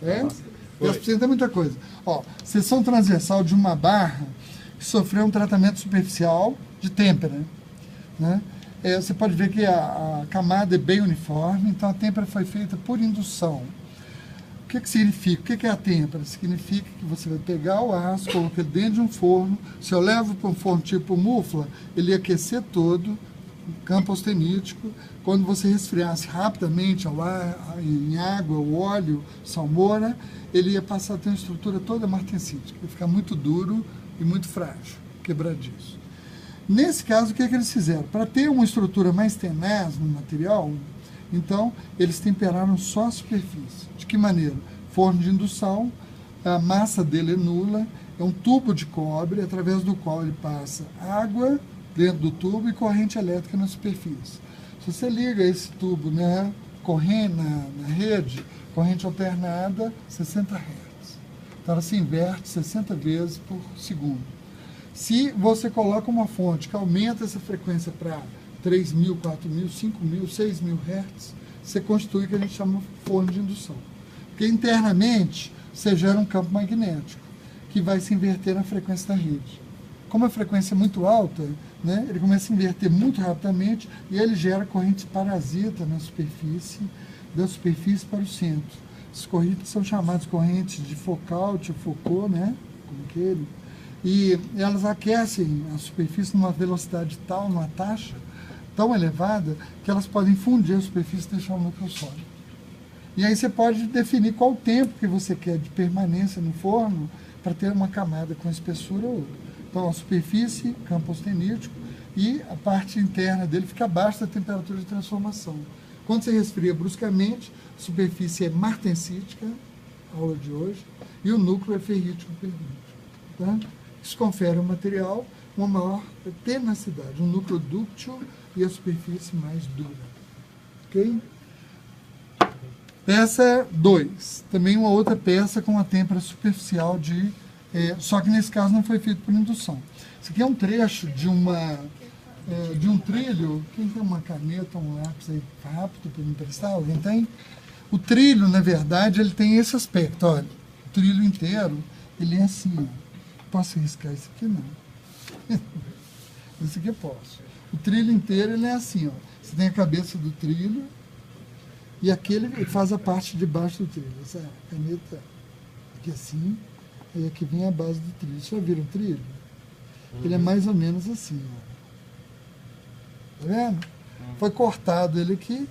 10% é muita coisa. Ó, seção transversal de uma barra que sofreu um tratamento superficial de têmpera, né? Você pode ver que a camada é bem uniforme, então a têmpera foi feita por indução. O que significa? O que é a têmpera? Significa que você vai pegar o aço, colocar ele dentro de um forno. Se eu levo para um forno tipo mufla, ele ia aquecer todo, campo austenítico. Quando você resfriasse rapidamente ao ar, em água, o óleo, salmoura, ele ia passar a ter uma estrutura toda martensítica, ia ficar muito duro e muito frágil, quebradiço. Nesse caso, o que eles fizeram? Para ter uma estrutura mais tenaz no material, então, eles temperaram só a superfície. De que maneira? Forno de indução, a massa dele é nula, é um tubo de cobre, através do qual ele passa água dentro do tubo e corrente elétrica na superfície. Se você liga esse tubo na rede, corrente alternada, 60 Hz. Então, ela se inverte 60 vezes por segundo. Se você coloca uma fonte que aumenta essa frequência para 3.000, 4.000, 5.000, 6.000 Hz, você constitui o que a gente chama de forno de indução. Porque internamente você gera um campo magnético que vai se inverter na frequência da rede. Como a frequência é muito alta, né, ele começa a inverter muito rapidamente e ele gera correntes parasita na superfície, da superfície para o centro. Essas correntes são chamadas correntes de Foucault, Foucault, né, como aquele, e elas aquecem a superfície numa velocidade tal, numa taxa tão elevada, que elas podem fundir a superfície e deixar o núcleo sólido. E aí você pode definir qual o tempo que você quer de permanência no forno para ter uma camada com espessura ou outra. Então, a superfície, campo austenítico, e a parte interna dele fica abaixo da temperatura de transformação. Quando você resfria bruscamente, a superfície é martensítica, aula de hoje, e o núcleo é ferrítico-perlítico. Tá? Isso confere ao material uma maior tenacidade, um núcleo dúctil e a superfície mais dura. Ok? Peça 2. Também uma outra peça com a têmpera superficial de... só que nesse caso não foi feito por indução. Isso aqui é um trecho de um trilho. Quem tem uma caneta, um lápis aí rápido para me emprestar? Alguém tem? O trilho, na verdade, ele tem esse aspecto. Olha, o trilho inteiro, ele é assim. Ó. Posso riscar isso aqui? Não. Isso aqui eu posso. O trilho inteiro, ele é assim. Ó. Você tem a cabeça do trilho e aquele faz a parte de baixo do trilho. Essa caneta aqui assim, e aqui vem a base do trilho. Vocês já viram o trilho? Ele é mais ou menos assim. Ó. Tá vendo? Foi cortado ele aqui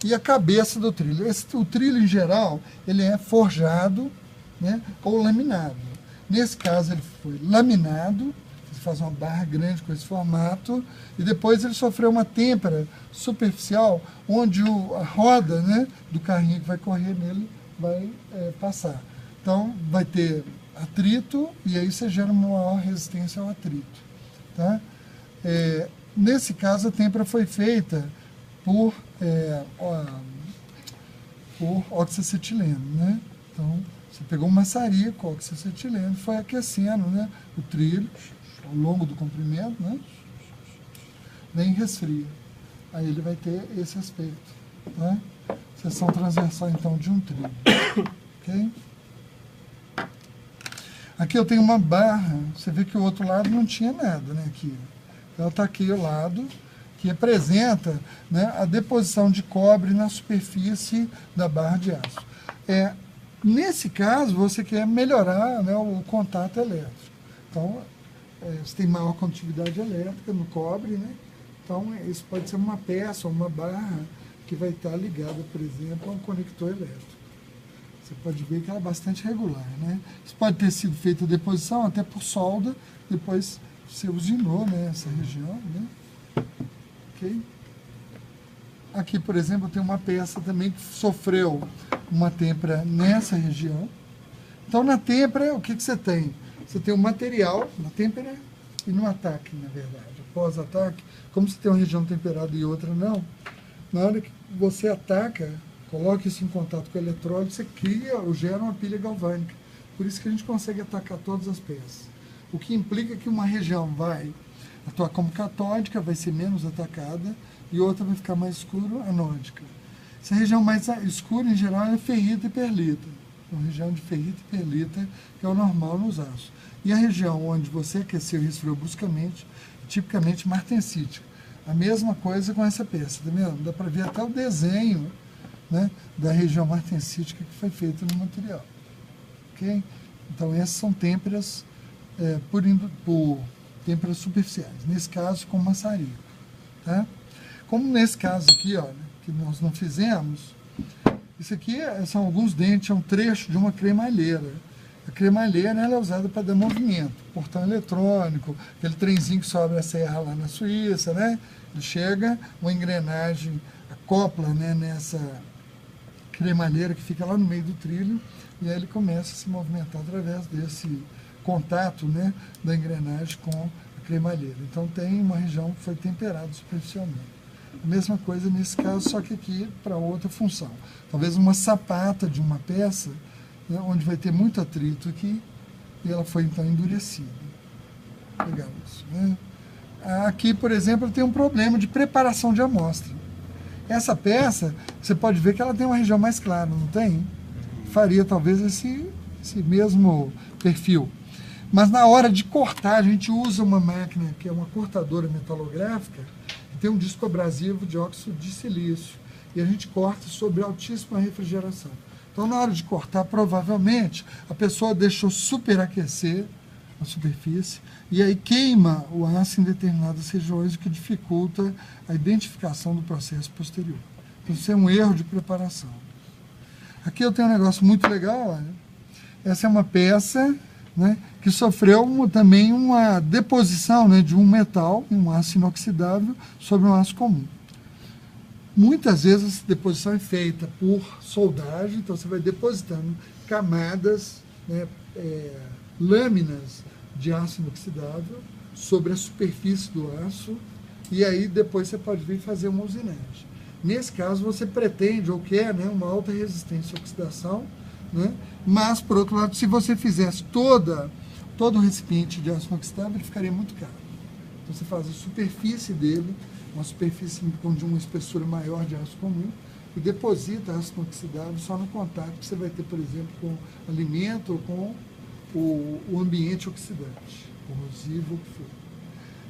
e a cabeça do trilho. O trilho, em geral, ele é forjado, né, ou laminado. Nesse caso, ele foi laminado, você faz uma barra grande com esse formato, e depois ele sofreu uma têmpera superficial, onde a roda, né, do carrinho que vai correr nele vai passar. Então, vai ter atrito, e aí você gera uma maior resistência ao atrito. Tá? Nesse caso, a têmpera foi feita por oxacetileno, né? Então, você pegou um maçarico, oxacetileno, foi aquecendo, né, o trilho ao longo do comprimento, né, nem resfria. Aí ele vai ter esse aspecto. Tá? Seção transversal, então, de um trilho. Ok? Aqui eu tenho uma barra, você vê que o outro lado não tinha nada, né, aqui. Ela está aqui ao lado, que representa, né, a deposição de cobre na superfície da barra de aço. Nesse caso, você quer melhorar, né, o contato elétrico. Então, você tem maior condutividade elétrica no cobre, né? Então, isso pode ser uma peça ou uma barra que vai estar ligada, por exemplo, a um conector elétrico. Você pode ver que ela é bastante regular, né? Isso pode ter sido feita a deposição até por solda, depois você usinou, né, essa região, né? Ok? Aqui, por exemplo, tem uma peça também que sofreu uma têmpera nessa região. Então, na têmpera, o que você tem? Você tem o material na têmpera e no ataque, na verdade. Após ataque, como você tem uma região temperada e outra não, na hora que você ataca, coloca isso em contato com o eletrólito, você cria ou gera uma pilha galvânica. Por isso que a gente consegue atacar todas as peças. O que implica que uma região vai atuar como catódica, vai ser menos atacada, e outra vai ficar mais escura, anódica. Essa região mais escura, em geral, é ferrita e perlita. uma região de ferrita e perlita, que é o normal nos aços. E a região onde você aqueceu e resfriou bruscamente, tipicamente martensítica. A mesma coisa com essa peça, tá vendo? Dá para ver até o desenho, né, da região martensítica que foi feita no material. Ok? Então, essas são têmperas por têmperas superficiais. Nesse caso, com maçarico. Tá? Como nesse caso aqui, ó, que nós não fizemos, isso aqui são alguns dentes, é um trecho de uma cremalheira. A cremalheira, ela é usada para dar movimento, portão eletrônico, aquele trenzinho que sobe a serra lá na Suíça, né? Ele chega, uma engrenagem acopla, né, nessa cremalheira que fica lá no meio do trilho, e aí ele começa a se movimentar através desse contato, né, da engrenagem com a cremalheira. Então tem uma região que foi temperada superficialmente. A mesma coisa nesse caso, só que aqui para outra função. Talvez uma sapata de uma peça, né, onde vai ter muito atrito aqui, e ela foi então endurecida. Legal isso, né? Aqui, por exemplo, tem um problema de preparação de amostra. Essa peça, você pode ver que ela tem uma região mais clara, não tem? Faria talvez esse mesmo perfil. Mas na hora de cortar, a gente usa uma máquina que é uma cortadora metalográfica, que tem um disco abrasivo de óxido de silício, e a gente corta sobre altíssima refrigeração. Então, na hora de cortar, provavelmente, a pessoa deixou superaquecer a superfície, e aí queima o aço em determinadas regiões, o que dificulta a identificação do processo posterior. Então, isso é um erro de preparação. Aqui eu tenho um negócio muito legal, olha. Essa é uma peça, né, que sofreu também uma deposição, né, de um metal, um aço inoxidável, sobre um aço comum. Muitas vezes essa deposição é feita por soldagem, então você vai depositando camadas, né, lâminas de aço inoxidável sobre a superfície do aço, e aí depois você pode vir fazer uma usinagem. Nesse caso você pretende ou quer, né, uma alta resistência à oxidação, né, mas por outro lado, se você fizesse todo o recipiente de aço inoxidável, ele ficaria muito caro. Então você faz a superfície dele, uma superfície de uma espessura maior de aço comum, e deposita aço inoxidável só no contato que você vai ter, por exemplo, com alimento ou com o ambiente oxidante, corrosivo ou o que for.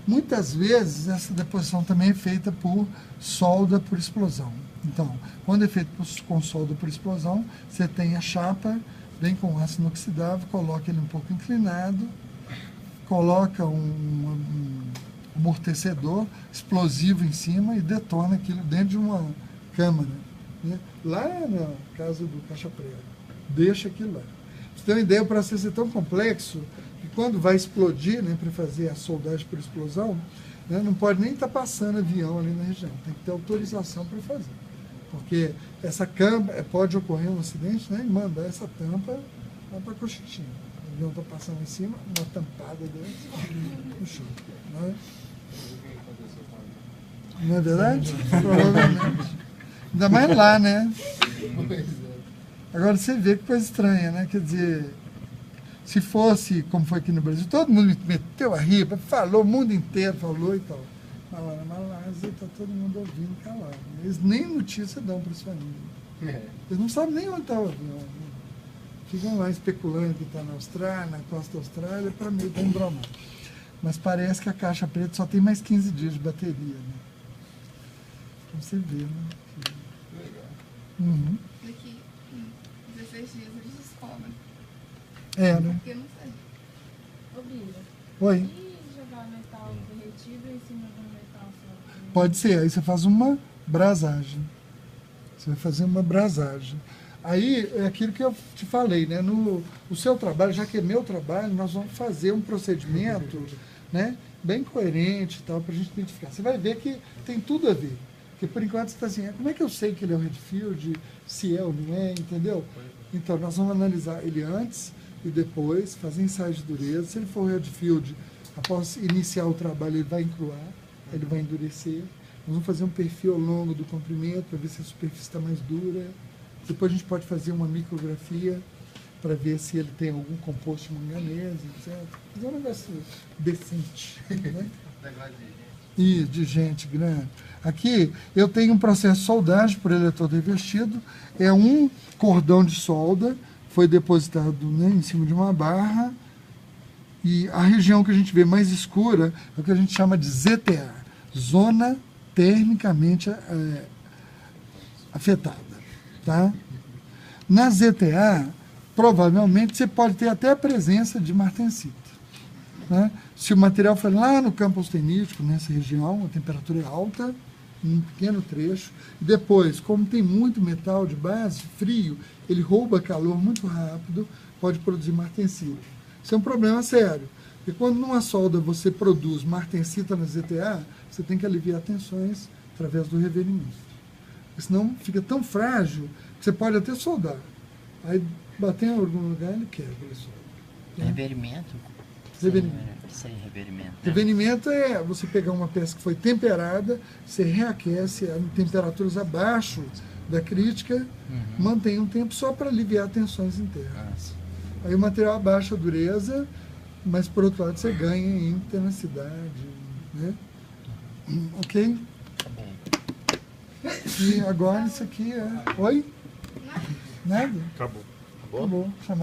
Muitas vezes essa deposição também é feita por solda por explosão. Então, quando é feito com solda por explosão, você tem a chapa, vem com aço inoxidável, coloca ele um pouco inclinado, coloca um amortecedor explosivo em cima e detona aquilo dentro de uma câmara, né? Lá na casa do Caixa Prego. Deixa aquilo lá. Pra você ter uma ideia, o processo é tão complexo que quando vai explodir, né, para fazer a soldagem por explosão, né, não pode nem estar passando avião ali na região. Tem que ter autorização para fazer. Porque essa câmara, pode ocorrer um acidente, né, e mandar essa tampa lá para a cochitinha. O avião está passando em cima, uma tampada dentro, no chão. Né? Não é verdade? Provavelmente. Ainda mais lá, né? Agora você vê que coisa estranha, né? Quer dizer, se fosse como foi aqui no Brasil, todo mundo meteu a riba, falou, o mundo inteiro falou e tal. Mas lá na Malásia está todo mundo ouvindo calado. Eles nem notícia dão para as famílias. Eles não sabem nem onde está o avião. Né? Ficam lá especulando que está na Austrália, na costa da Austrália, para meio de embromar. Mas parece que a caixa preta só tem mais 15 dias de bateria, né? Então você vê, né? Legal. Uhum. Daqui 16 dias eles descobrem. Né? Porque eu não sei. Ô, Bia, Oi. e jogar metal derretido em cima do metal só? Pode ser, aí você faz uma brasagem. Você vai fazer uma brasagem. Aí é aquilo que eu te falei, né? O seu trabalho, já que é meu trabalho, nós vamos fazer um procedimento, né, bem coerente e tal, para a gente identificar. Você vai ver que tem tudo a ver. Porque por enquanto você está assim, como é que eu sei que ele é o Redfield, se é ou não é, entendeu? Então nós vamos analisar ele antes e depois, fazer ensaios de dureza. Se ele for o Redfield, após iniciar o trabalho, ele vai encruar, ele vai endurecer. Nós vamos fazer um perfil ao longo do comprimento para ver se a superfície está mais dura. Depois a gente pode fazer uma micrografia para ver se ele tem algum composto manganês, etc. Fazer um negócio decente, né? E de gente grande. Aqui eu tenho um processo de soldagem por eletrodo revestido. É um cordão de solda foi depositado, né, em cima de uma barra, e a região que a gente vê mais escura é o que a gente chama de ZTA, zona termicamente afetada, tá? Na ZTA, provavelmente você pode ter até a presença de martensita, né? Se o material for lá no campo austenítico, nessa região, a temperatura é alta, um pequeno trecho, e depois, como tem muito metal de base, frio, ele rouba calor muito rápido, pode produzir martensita. Isso é um problema sério, porque quando numa solda você produz martensita na ZTA, você tem que aliviar tensões através do reverimento. Porque senão fica tão frágil que você pode até soldar. Aí bater em algum lugar, ele quebra. Reverimento? Reverimento. Isso aí, reverimento. Né? Reverimento é você pegar uma peça que foi temperada, você reaquece em temperaturas abaixo da crítica, mantém um tempo só para aliviar tensões internas. Aí o material abaixa a dureza, mas por outro lado você ganha em tenacidade, né? Ok? Tá bom. E agora isso aqui é... Oi? Nada? Acabou. Acabou.